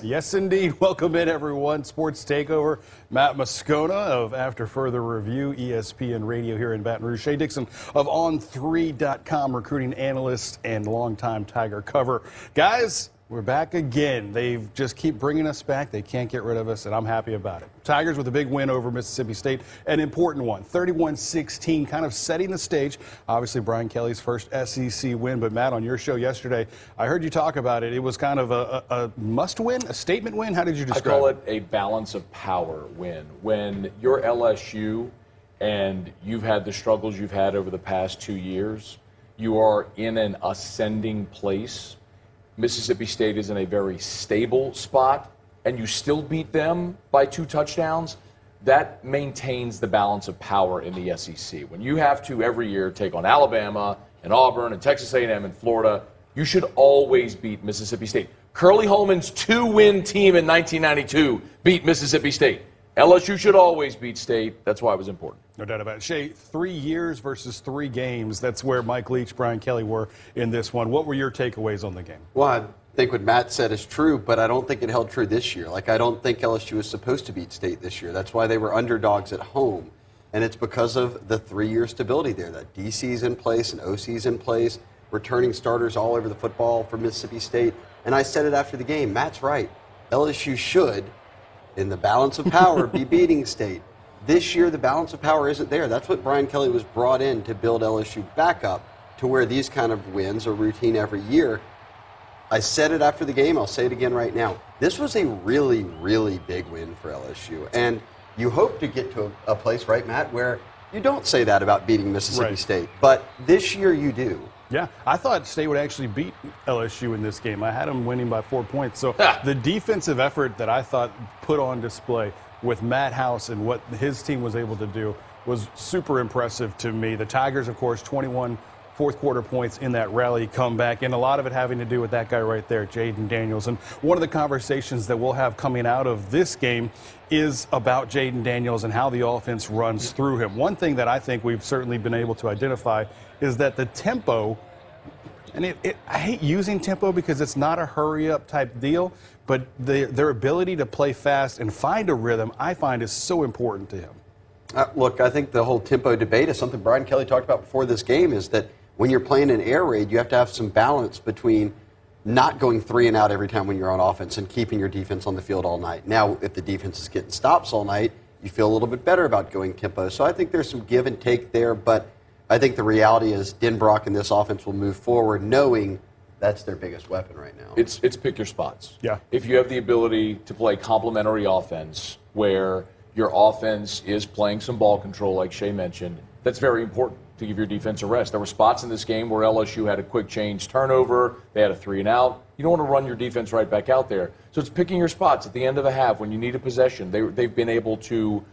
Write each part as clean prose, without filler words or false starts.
Yes, indeed. Welcome in, everyone. Sports Takeover. Matt Moscona of After Further Review, ESPN Radio here in Baton Rouge. Shea Dixon of On3.com, recruiting analyst and longtime Tiger cover. Guys, we're back again. They just keep bringing us back. They can't get rid of us, and I'm happy about it. Tigers with a big win over Mississippi State, an important one, 31-16, kind of setting the stage. Obviously, Brian Kelly's first SEC win, but Matt, on your show yesterday, I heard you talk about it. It was kind of a must-win, a statement win. How did you describe it? I call it a balance of power win. When you're LSU and you've had the struggles you've had over the past 2 years, you are in an ascending place. Mississippi State is in a very stable spot, and you still beat them by 2 touchdowns, that maintains the balance of power in the SEC. When you have to every year take on Alabama and Auburn and Texas A&M and Florida, you should always beat Mississippi State. Curly Holman's 2-win team in 1992 beat Mississippi State. LSU should always beat State. That's why it was important. No doubt about it. Shea, 3 years versus 3 games. That's where Mike Leach, Brian Kelly were in this one. What were your takeaways on the game? Well, I think what Matt said is true, but I don't think it held true this year. I don't think LSU was supposed to beat State this year. That's why they were underdogs at home. And it's because of the 3-year stability there. That DC's in place and OC's in place, returning starters all over the football for Mississippi State. And I said it after the game. Matt's right. LSU should, in the balance of power, be beating State. This year, the balance of power isn't there. That's what Brian Kelly was brought in to build LSU back up to where these kind of wins are routine every year. I said it after the game. I'll say it again right now. This was a really, really big win for LSU. And you hope to get to a place, right, Matt, where you don't say that about beating Mississippi State. But this year you do. Yeah, I thought State would actually beat LSU in this game. I had them winning by 4 points. So the defensive effort that I thought put on display with Matt House and what his team was able to do was super impressive to me. The Tigers, of course, 21 fourth-quarter points in that rally comeback, and a lot of it having to do with that guy right there, Jaden Daniels. And one of the conversations that we'll have coming out of this game is about Jaden Daniels and how the offense runs through him. One thing that I think we've certainly been able to identify is that the tempo, and I hate using tempo because it's not a hurry-up type deal, but their ability to play fast and find a rhythm, I find, is so important to him. Look, I think the whole tempo debate is something Brian Kelly talked about before this game, is that when you're playing an air raid, you have to have some balance between not going 3 and out every time when you're on offense and keeping your defense on the field all night. Now, if the defense is getting stops all night, you feel a little bit better about going tempo. So I think there's some give and take there, but I think the reality is Denbrock and this offense will move forward knowing that's their biggest weapon right now. It's pick your spots. Yeah. If you have the ability to play complementary offense where your offense is playing some ball control, like Shea mentioned, that's very important to give your defense a rest. There were spots in this game where LSU had a quick change turnover. They had a 3 and out. You don't want to run your defense right back out there. So it's picking your spots at the end of a half when you need a possession. They've been able to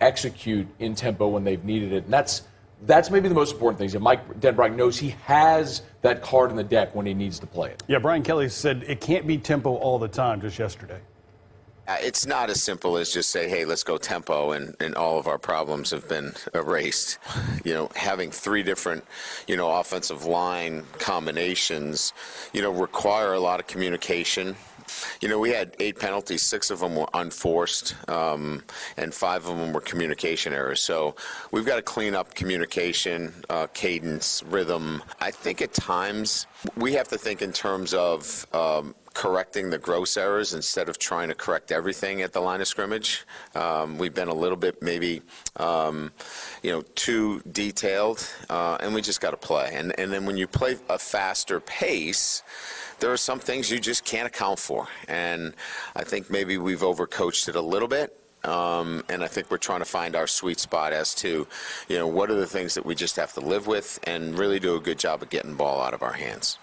execute in tempo when they've needed it. And that's maybe the most important thing, is that Mike Denbrock knows he has that card in the deck when he needs to play it. Yeah, Brian Kelly said it can't be tempo all the time, just yesterday. It's not as simple as just say, hey, let's go tempo, and all of our problems have been erased. Having 3 different, offensive line combinations, require a lot of communication. We had 8 penalties, 6 of them were unforced, and 5 of them were communication errors. So we've got to clean up communication, cadence, rhythm. I think at times we have to think in terms of correcting the gross errors instead of trying to correct everything at the line of scrimmage. We've been a little bit maybe, too detailed, and we just got to play. And then when you play a faster pace, there are some things you just can't account for. And I think maybe we've overcoached it a little bit. And I think we're trying to find our sweet spot as to, what are the things that we just have to live with and really do a good job of getting the ball out of our hands.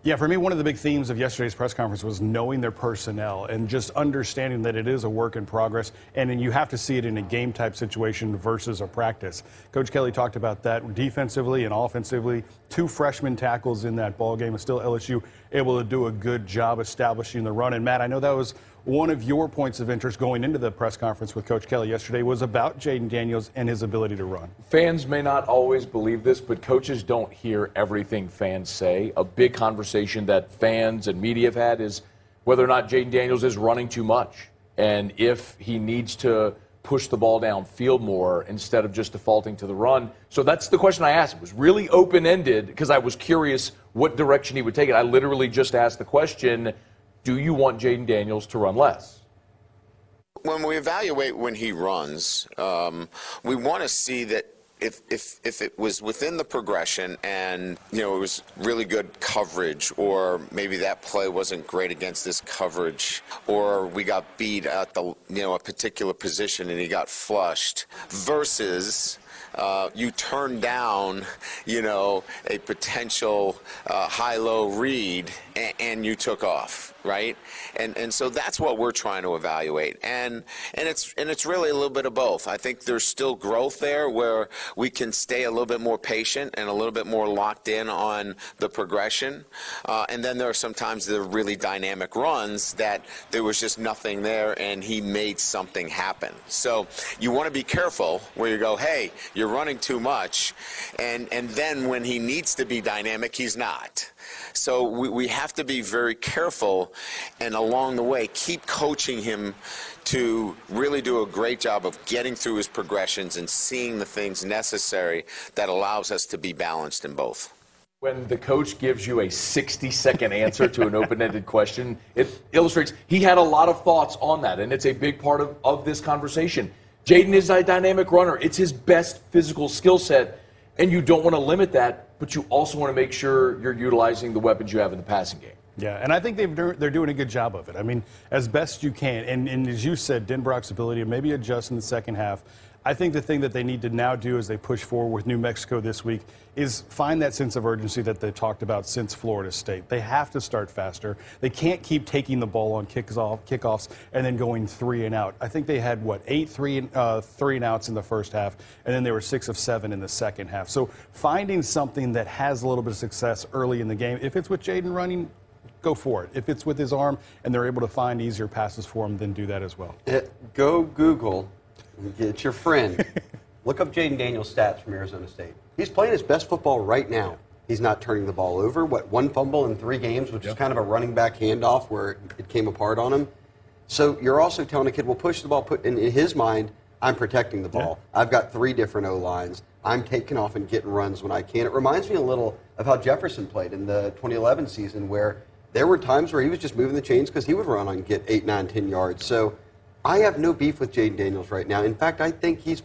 Yeah, for me, one of the big themes of yesterday's press conference was knowing their personnel and just understanding that it is a work in progress, and then you have to see it in a game-type situation versus a practice. Coach Kelly talked about that defensively and offensively. 2 freshman tackles in that ball game, and still LSU able to do a good job establishing the run. And, Matt, I know that was one of your points of interest going into the press conference with Coach Kelly yesterday, was about Jaden Daniels and his ability to run. Fans may not always believe this, but coaches don't hear everything fans say. A big conversation that fans and media have had is whether or not Jaden Daniels is running too much, and if he needs to push the ball downfield more instead of just defaulting to the run. So that's the question I asked. It was really open-ended because I was curious what direction he would take it. I literally just asked the question, do you want Jaden Daniels to run less? When we evaluate when he runs, we want to see that if it was within the progression and, it was really good coverage, or maybe that play wasn't great against this coverage, or we got beat at the, a particular position and he got flushed, versus you turn down, a potential high-low read and you took off, right? And so that's what we're trying to evaluate. And it's really a little bit of both. I think there's still growth there where we can stay a little bit more patient and a little bit more locked in on the progression. And then there are sometimes the really dynamic runs that there was just nothing there and he made something happen. So you want to be careful where you go, hey, you're running too much, and then when he needs to be dynamic, he's not. So we have to be very careful, and along the way keep coaching him to really do a great job of getting through his progressions and seeing the things necessary that allows us to be balanced in both. When the coach gives you a 60-second answer to an open-ended question, it illustrates he had a lot of thoughts on that, and it's a big part of this conversation. Jaden is a dynamic runner. It's his best physical skill set, and you don't want to limit that, but you also want to make sure you're utilizing the weapons you have in the passing game. Yeah, and I think they're doing a good job of it. I mean, as best you can. And as you said, Denbrock's ability to maybe adjust in the second half. I think the thing that they need to now do as they push forward with New Mexico this week is find that sense of urgency that they've talked about since Florida State. They have to start faster. They can't keep taking the ball on kickoffs and then going 3 and out. I think they had, 8 3 and outs in the first half, and then they were 6 of 7 in the second half. So finding something that has a little bit of success early in the game, if it's with Jaden running, go for it. If it's with his arm and they're able to find easier passes for him, then do that as well. Go Google. Get your friend. Look up Jaden Daniels' stats from Arizona State. He's playing his best football right now. He's not turning the ball over. 1 fumble in 3 games, which is kind of a running back handoff where it came apart on him. So you're also telling a kid, well, push the ball. In his mind, I'm protecting the ball. Yeah. I've got 3 different O-lines. I'm taking off and getting runs when I can. It reminds me a little of how Jefferson played in the 2011 season, where there were times where he was just moving the chains because he would run and get 8, 9, 10 yards. So I have no beef with Jaden Daniels right now. In fact, I think he's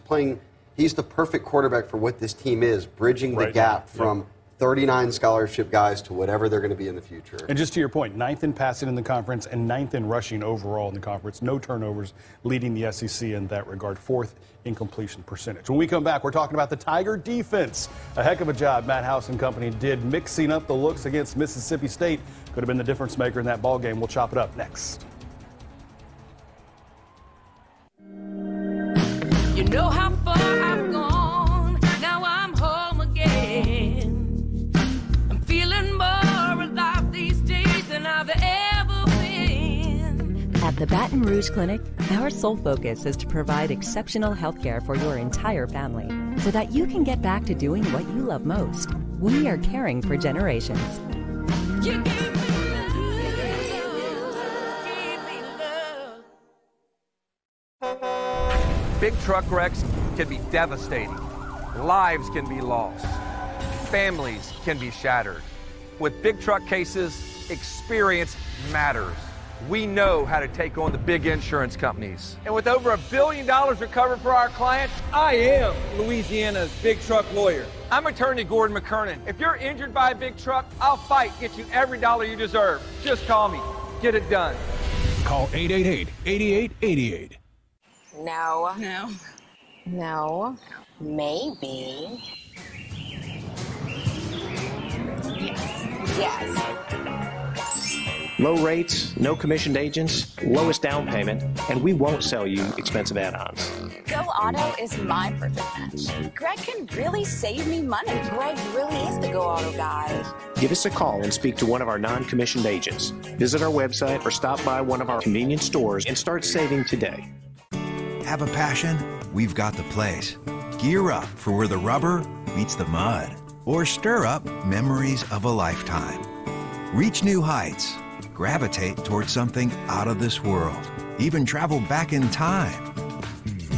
the perfect quarterback for what this team is, bridging the gap from 39 scholarship guys to whatever they're going to be in the future. And just to your point, 9th in passing in the conference and 9th in rushing overall in the conference. No turnovers, leading the SEC in that regard. 4th in completion percentage. When we come back, we're talking about the Tiger defense. A heck of a job Matt House and company did mixing up the looks against Mississippi State. Could have been the difference maker in that ball game. We'll chop it up next. You know how far I've gone, now I'm home again. I'm feeling more alive these days than I've ever been. At the Baton Rouge Clinic, our sole focus is to provide exceptional health care for your entire family so that you can get back to doing what you love most. We are caring for generations. You gave me love, gave me love. Big truck wrecks can be devastating. Lives can be lost. Families can be shattered. With big truck cases, experience matters. We know how to take on the big insurance companies. And with over $1 billion recovered for our clients, I am Louisiana's big truck lawyer. I'm attorney Gordon McKernan. If you're injured by a big truck, I'll fight, get you every dollar you deserve. Just call me. Get it done. Call 888-8888. No. No. No. Maybe. Yes. Low rates, no commissioned agents, lowest down payment, and we won't sell you expensive add-ons. Go Auto is my perfect match. Greg can really save me money. Greg really is the Go Auto guy. Give us a call and speak to one of our non-commissioned agents. Visit our website or stop by one of our convenience stores and start saving today. Have a passion? We've got the place. Gear up for where the rubber meets the mud, or stir up memories of a lifetime. Reach new heights gravitate towards something out of this world, even travel back in time.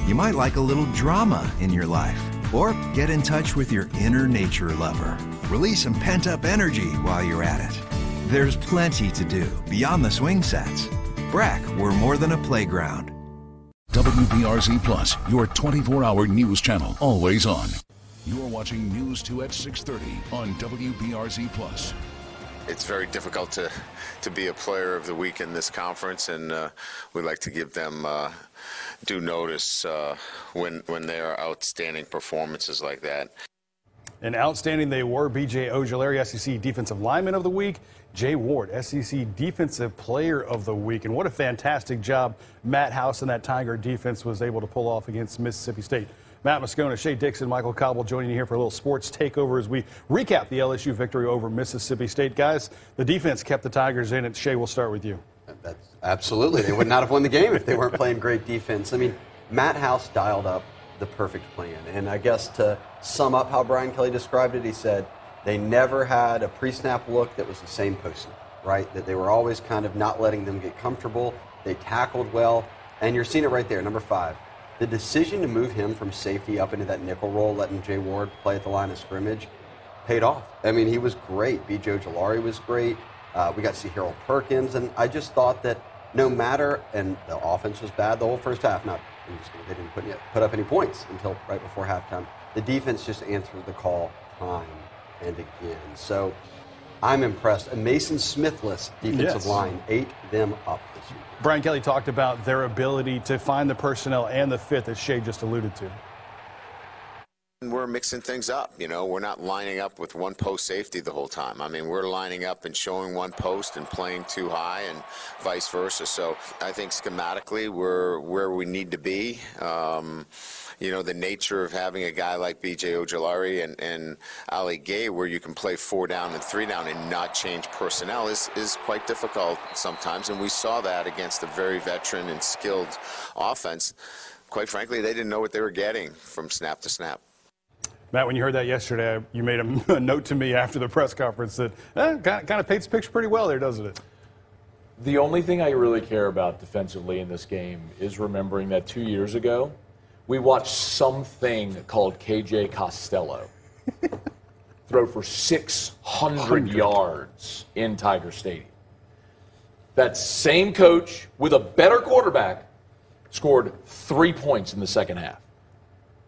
You might like a little drama in your life, or get in touch with your inner nature lover. Release some pent-up energy while you're at it. There's plenty to do beyond the swing sets. BRAC, we're more than a playground. WBRZ Plus, your 24-hour news channel, always on. You're watching News 2 at 6:30 on WBRZ Plus. It's very difficult to be a player of the week in this conference, and we'd like to give them due notice when there are outstanding performances like that. And outstanding they were. B.J. Ojulari, SEC Defensive Lineman of the Week. Jay Ward, SEC Defensive Player of the Week. And what a fantastic job Matt House and that Tiger defense was able to pull off against Mississippi State. Matt Moscona, Shea, Dixon, Michael Cauble joining you here for a little sports takeover as we recap the LSU victory over Mississippi State. Guys, the defense kept the Tigers in it. Shea, we'll start with you. That's absolutely. They would not have won the game if they weren't playing great defense. I mean, Matt House dialed up the perfect plan. And I guess to sum up how Brian Kelly described it, he said they never had a pre-snap look that was the same post-snap, right? That they were always kind of not letting them get comfortable. They tackled well. And you're seeing it right there, number 5. The decision to move him from safety up into that nickel role, letting Jay Ward play at the line of scrimmage, paid off. I mean, he was great. B.J. Ojulari was great. We got to see Harold Perkins. And I just thought that no matter, and the offense was bad the whole first half. They didn't put up any points until right before halftime. The defense just answered the call time and again. So I'm impressed. A Mason Smithless defensive line ate them up this week. Brian Kelly talked about their ability to find the personnel and the fit that Shea just alluded to. We're mixing things up. You know, we're not lining up with one post safety the whole time. I mean, we're lining up and showing one post and playing too high and vice versa. So I think schematically we're where we need to be. You know, the nature of having a guy like B.J. Ojulari and Ali Gay where you can play 4 down and 3 down and not change personnel is quite difficult sometimes. And we saw that against a very veteran and skilled offense. Quite frankly, they didn't know what they were getting from snap to snap. Matt, when you heard that yesterday, you made a note to me after the press conference that kind of paints the picture pretty well there, doesn't it? The only thing I really care about defensively in this game is remembering that 2 years ago, we watched something called KJ Costello throw for 600 yards in Tiger Stadium. That same coach with a better quarterback scored 3 points in the second half.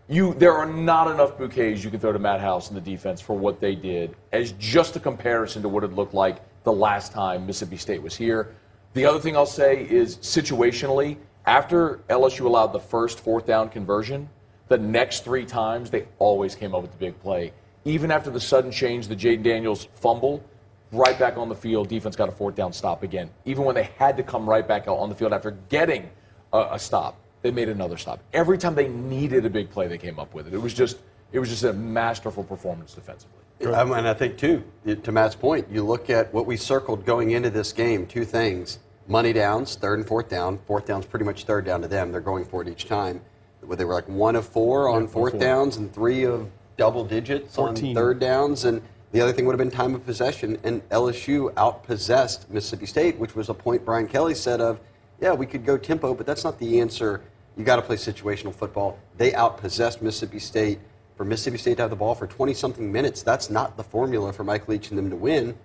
There are not enough bouquets you can throw to Matt House and the defense for what they did as just a comparison to what it looked like the last time Mississippi State was here. The other thing I'll say is situationally, after LSU allowed the first 4th down conversion, the next 3 times they always came up with the big play. Even after the sudden change, the Jaden Daniels fumble, right back on the field, defense got a 4th down stop again. Even when they had to come right back out on the field after getting a stop, they made another stop. Every time they needed a big play, they came up with it. It was just a masterful performance defensively. And I think, too, to Matt's point, you look at what we circled going into this game, 2 things. Money downs, 3rd and 4th down. 4th down's pretty much 3rd down to them. They're going for it each time. They were like 1 of 4 on 4th downs and 3 of double digits 14 on 3rd downs. And the other thing would have been time of possession. And LSU outpossessed Mississippi State, which was a point Brian Kelly said of, yeah, we could go tempo, but that's not the answer. You got to play situational football. They outpossessed Mississippi State. For Mississippi State to have the ball for 20-something minutes, that's not the formula for Mike Leach and them to win.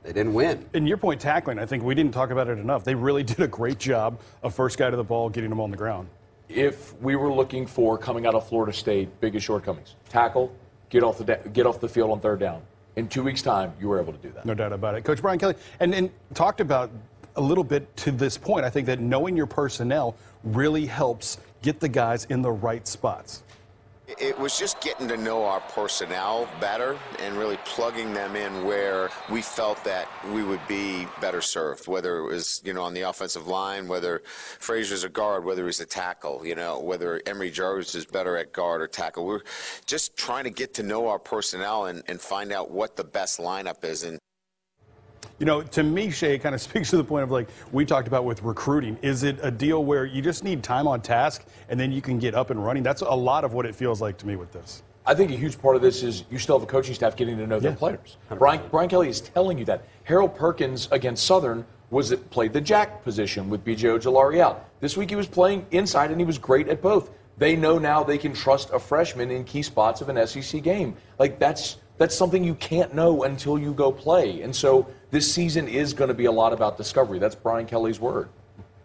They didn't win. And your point tackling, I think we didn't talk about it enough. They really did a great job of first guy to the ball, getting them on the ground. If we were looking for, coming out of Florida State, biggest shortcomings, tackle, get off the field on 3rd down. In 2 weeks' time, you were able to do that. No doubt about it. Coach Brian Kelly, and talked about a little bit to this point, I think that knowing your personnel really helps get the guys in the right spots. It was just getting to know our personnel better and really plugging them in where we felt that we would be better served, whether it was, on the offensive line, whether Frazier's a guard, whether he's a tackle, whether Emory Jarvis is better at guard or tackle. We're just trying to get to know our personnel and find out what the best lineup is. And to me, Shea, it kind of speaks to the point of like we talked about with recruiting. Is it a deal where you just need time on task and then you can get up and running? That's a lot of what it feels like to me with this. I think a huge part of this is you still have a coaching staff getting to know their players. Brian Kelly is telling you that. Harold Perkins against Southern played the jack position with B.J. Ojulari out. This week he was playing inside, and he was great at both. They know now they can trust a freshman in key spots of an SEC game. Like, that's something you can't know until you go play. And so this season is going to be a lot about discovery. That's Brian Kelly's word.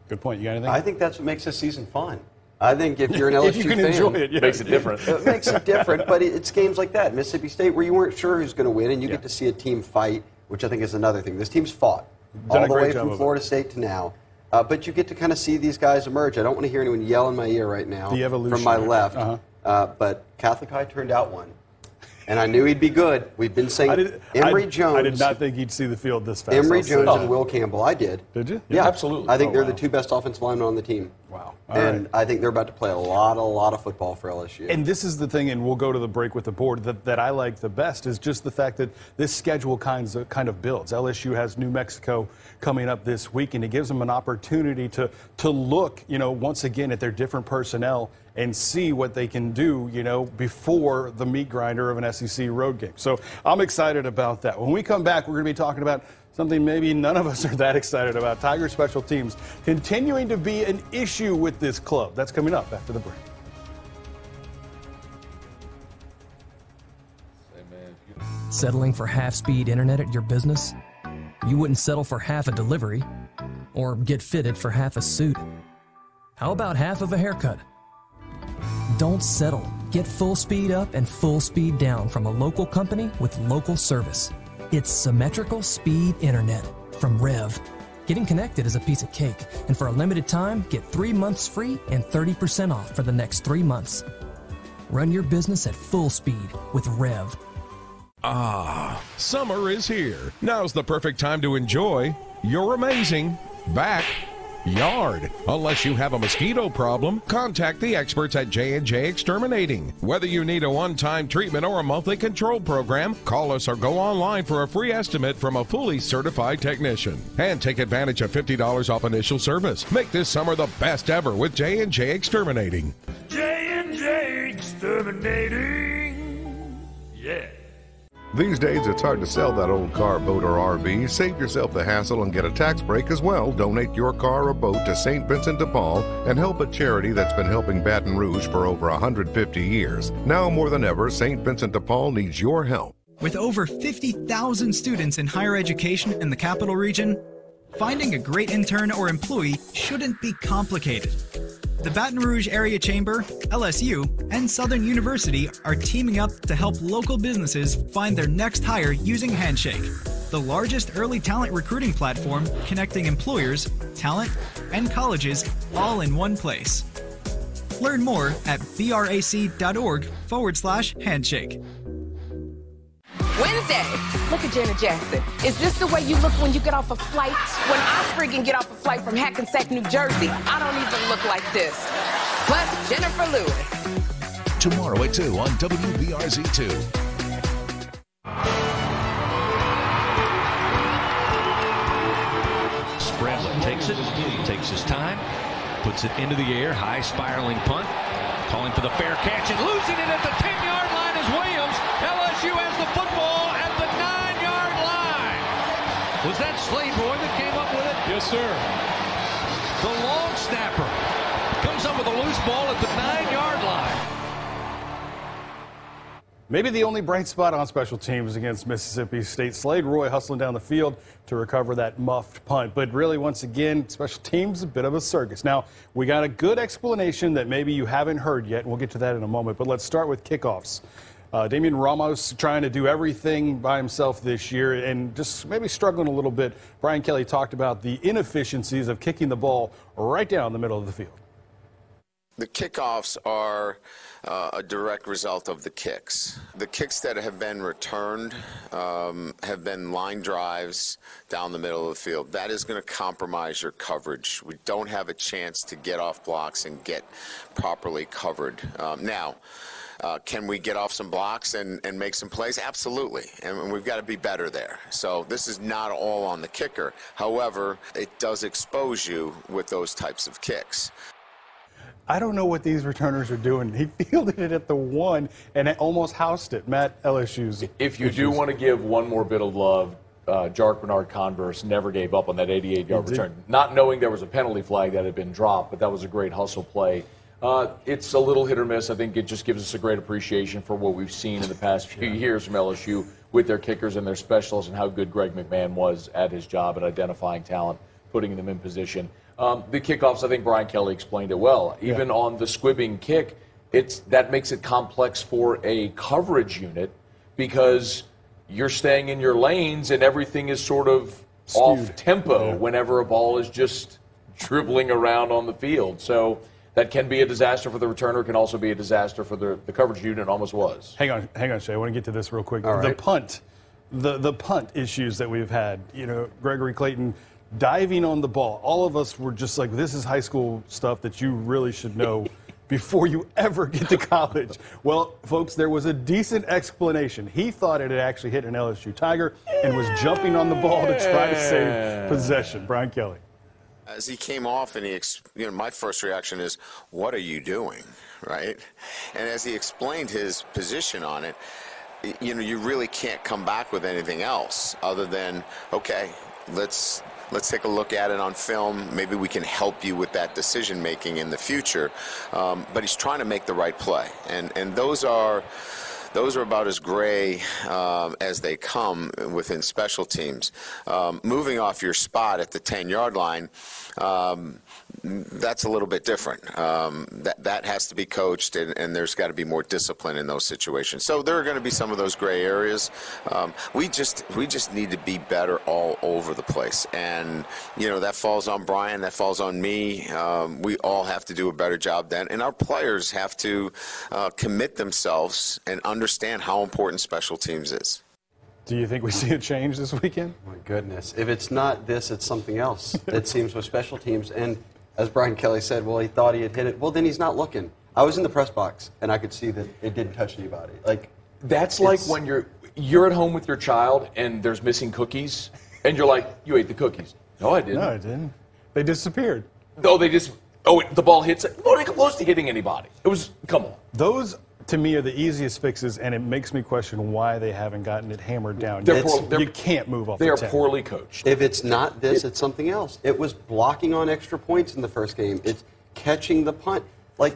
Good point. You got anything? I think that's what makes this season fun. I think if you're an LSU if you can fan, enjoy it, yeah. Makes it different. It makes it different, but it's games like that. Mississippi State, where you weren't sure who's going to win, and you get to see a team fight, which I think is another thing. This team's fought all the way from Florida State to now. But you get to kind of see these guys emerge. I don't want to hear anyone yell in my ear right now from my left. But Catholic High turned out one. And I knew he'd be good. We've been saying Emory Jones. I did not think he'd see the field this fast. Emory Jones and Will Campbell. I did. Did you? Yeah, absolutely. I think they're the two best offensive linemen on the team. Wow. And I think they're about to play a lot of football for LSU. And this is the thing, and we'll go to the break with the board, that I like the best is just the fact that this schedule kind of builds. LSU has New Mexico coming up this week, and it gives them an opportunity to look, once again at their different personnel and see what they can do, before the meat grinder of an SEC road game. So I'm excited about that. When we come back, we're going to be talking about something maybe none of us are that excited about. Tiger Special Teams continuing to be an issue with this club. That's coming up after the break. Settling for half-speed internet at your business? You wouldn't settle for half a delivery or get fitted for half a suit. How about half of a haircut? Don't settle. Get full speed up and full speed down from a local company with local service. It's symmetrical speed internet from Rev. Getting connected is a piece of cake, and for a limited time, get 3 months free and 30% off for the next 3 months. Run your business at full speed with Rev. Ah, summer is here. Now's the perfect time to enjoy your amazing backyard. Unless you have a mosquito problem, contact the experts at J&J Exterminating. Whether you need a one-time treatment or a monthly control program, call us or go online for a free estimate from a fully certified technician. And take advantage of $50 off initial service. Make this summer the best ever with J&J Exterminating. J&J Exterminating. Yeah. These days, it's hard to sell that old car, boat, or RV. Save yourself the hassle and get a tax break as well. Donate your car or boat to St. Vincent de Paul and help a charity that's been helping Baton Rouge for over 150 years. Now more than ever, St. Vincent de Paul needs your help. With over 50,000 students in higher education in the capital region, finding a great intern or employee shouldn't be complicated. The Baton Rouge Area Chamber, LSU, and Southern University are teaming up to help local businesses find their next hire using Handshake, the largest early talent recruiting platform connecting employers, talent, and colleges all in one place. Learn more at brac.org/handshake. Wednesday. Look at Janet Jackson. Is this the way you look when you get off a flight? When I freaking get off a flight from Hackensack, New Jersey, I don't even look like this. Plus, Jennifer Lewis. Tomorrow at 2 on WBRZ2. Spreadlin takes his time, puts it into the air, high spiraling punt, calling for the fair catch and losing it at the 10-yard line is Williams. LSU has the football at the 9-yard line. Was that Slade Roy that came up with it? Yes, sir. The long snapper comes up with a loose ball at the 9-yard line. Maybe the only bright spot on special teams against Mississippi State. Slade Roy hustling down the field to recover that muffed punt. But really, once again, special teams a bit of a circus. Now, we got a good explanation that maybe you haven't heard yet, and we'll get to that in a moment. But let's start with kickoffs. Damian Ramos trying to do everything by himself this year and just maybe struggling a little bit. Brian Kelly talked about the inefficiencies of kicking the ball right down the middle of the field. The kickoffs are a direct result of the kicks. The kicks that have been returned have been line drives down the middle of the field. That is going to compromise your coverage. We don't have a chance to get off blocks and get properly covered. Now, can we get off some blocks and make some plays? Absolutely, and we've got to be better there. So this is not all on the kicker. However, it does expose you with those types of kicks. I don't know what these returners are doing. He fielded it at the 1 and almost housed it. Matt, LSU's. If you do want to give one more bit of love Jark Bernard Converse never gave up on that 88-yard return, not knowing there was a penalty flag that had been dropped, but that was a great hustle play. It's a little hit or miss. I think it just gives us a great appreciation for what we've seen in the past few years from LSU with their kickers and their specialists and how good Greg McMahon was at his job at identifying talent, putting them in position. The kickoffs, I think Brian Kelly explained it well. Even on the squibbing kick, that makes it complex for a coverage unit because you're staying in your lanes and everything is sort of off tempo whenever a ball is just dribbling around on the field. So that can be a disaster for the returner. It can also be a disaster for the coverage unit. It almost was. Hang on, Shea. I want to get to this real quick. All right. The punt, the punt issues that we've had. You know, Gregory Clayton diving on the ball. All of us were just like, this is high school stuff that you really should know before you ever get to college. Well, folks, there was a decent explanation. He thought it had actually hit an LSU Tiger and was jumping on the ball to try to save possession. Brian Kelly. As he came off, and my first reaction is, "What are you doing?" Right? And as he explained his position on it, you really can't come back with anything else other than, okay, let's take a look at it on film. Maybe we can help you with that decision making in the future. But he's trying to make the right play, and those are about as gray as they come within special teams. Moving off your spot at the 10-yard line, that's a little bit different. That has to be coached, and there's got to be more discipline in those situations. So there are going to be some of those gray areas. We just need to be better all over the place, and that falls on Brian, that falls on me. We all have to do a better job then, and our players have to commit themselves and understand how important special teams is. Do you think we see a change this weekend? My goodness. If it's not this, it's something else, it seems, with special teams. And as Brian Kelly said, well, he thought he had hit it. Well, then he's not looking. I was in the press box, and I could see that it didn't touch anybody. That's like when you're at home with your child, and there's missing cookies, and you're like, you ate the cookies. No, I didn't. No, I didn't. They disappeared. No, the ball hits it. Not even close to hitting anybody. Come on. Those, to me, are the easiest fixes, and it makes me question why they haven't gotten it hammered down. You can't move off the 10. They are poorly coached. If it's not this, it's something else. It was blocking on extra points in the first game. It's catching the punt.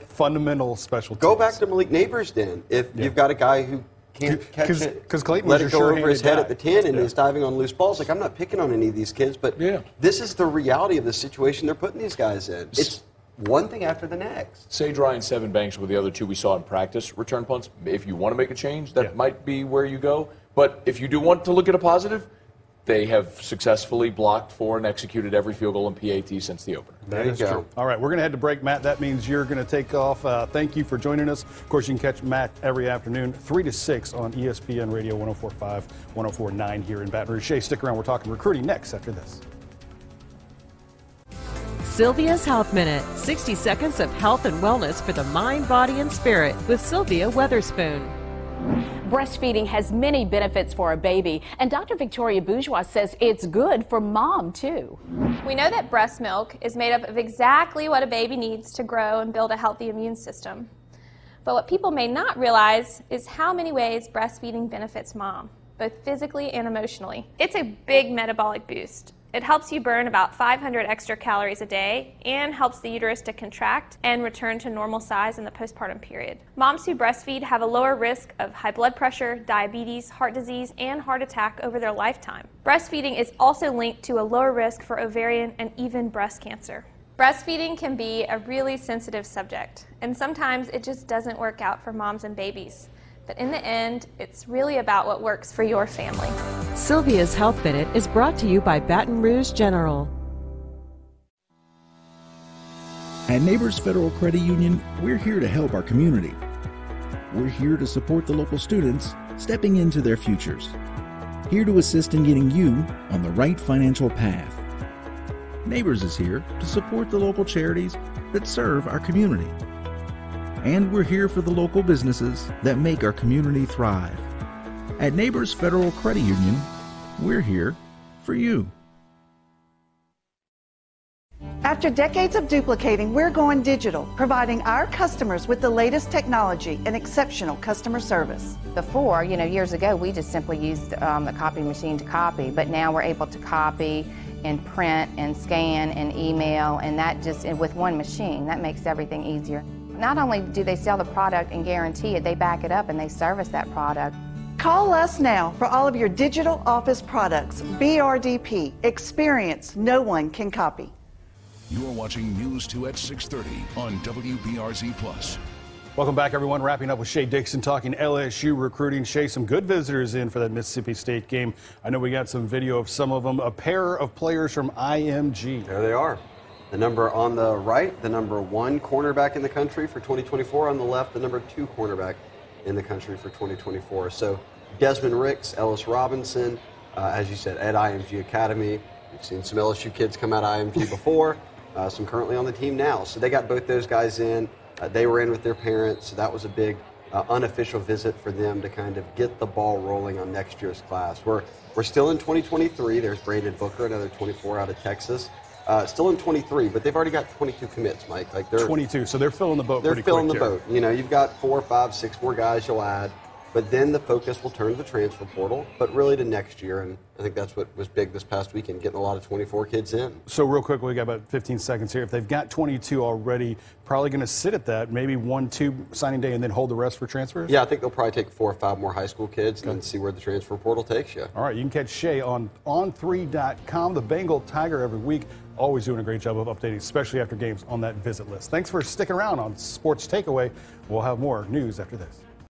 Fundamental special teams. Go back to Malik Neighbors then. If you've got a guy who can't catch it, because Clayton let it go over his head guy at the 10 and is diving on loose balls. I'm not picking on any of these kids, but this is the reality of the situation they're putting these guys in. It's one thing after the next. Sage Ryan, Seven Banks were the other two we saw in practice return punts. If you want to make a change, that might be where you go. But if you do want to look at a positive, they have successfully blocked for and executed every field goal in PAT since the opener. That is true. All right, we're going to head to break, Matt. That means you're going to take off. Thank you for joining us. Of course, you can catch Matt every afternoon, 3 to 6 on ESPN Radio 104.5, 104.9 here in Baton Rouge. Shea, stick around. We're talking recruiting next after this. Sylvia's Health Minute, 60 seconds of health and wellness for the mind, body, and spirit with Sylvia Weatherspoon. Breastfeeding has many benefits for a baby, and Dr. Victoria Bourgeois says it's good for mom, too. We know that breast milk is made up of exactly what a baby needs to grow and build a healthy immune system. But what people may not realize is how many ways breastfeeding benefits mom, both physically and emotionally. It's a big metabolic boost. It helps you burn about 500 extra calories a day and helps the uterus to contract and return to normal size in the postpartum period. Moms who breastfeed have a lower risk of high blood pressure, diabetes, heart disease, and heart attack over their lifetime. Breastfeeding is also linked to a lower risk for ovarian and even breast cancer. Breastfeeding can be a really sensitive subject, and sometimes it just doesn't work out for moms and babies. But in the end, it's really about what works for your family. Sylvia's Health Minute is brought to you by Baton Rouge General. At Neighbors Federal Credit Union, we're here to help our community. We're here to support the local students stepping into their futures. Here to assist in getting you on the right financial path. Neighbors is here to support the local charities that serve our community. And we're here for the local businesses that make our community thrive. At Neighbors Federal Credit Union, we're here for you. After decades of duplicating, we're going digital, providing our customers with the latest technology and exceptional customer service. Before, years ago, we just simply used a copy machine to copy, but now we're able to copy and print and scan and email, and that just with one machine. That makes everything easier. Not only do they sell the product and guarantee it, they back it up and they service that product. Call us now for all of your digital office products. BRDP, experience no one can copy. You're watching News 2 at 6:30 on WBRZ+. Welcome back, everyone. Wrapping up with Shea Dixon talking LSU recruiting. Shea, some good visitors in for that Mississippi State game. I know we got some video of some of them. A pair of players from IMG. There they are. The number on the right, the number 1 cornerback in the country for 2024. On the left, the number 2 cornerback in the country for 2024. So Desmond Ricks, Ellis Robinson, as you said, at IMG Academy. We've seen some LSU kids come out of IMG before. Some currently on the team now. So they got both those guys in. They were in with their parents. So that was a big unofficial visit for them to kind of get the ball rolling on next year's class. We're still in 2023. There's Brandon Booker, another 24 out of Texas. Still in 23, but they've already got 22 commits, Mike. Like they're 22, so they're filling the boat. They're filling the boat. You've got 4, 5, 6 more guys you'll add. But then the focus will turn to the transfer portal, but really to next year. And I think that's what was big this past weekend, getting a lot of 24 kids in. So real quick, we got about 15 seconds here. If they've got 22 already, probably going to sit at that, maybe 1, 2 signing day and then hold the rest for transfers? Yeah, I think they'll probably take 4 or 5 more high school kids and then see where the transfer portal takes you. All right, you can catch Shea on on3.com, the Bengal Tiger, every week. Always doing a great job of updating, especially after games, on that visit list. Thanks for sticking around on Sports Takeaway. We'll have more news after this.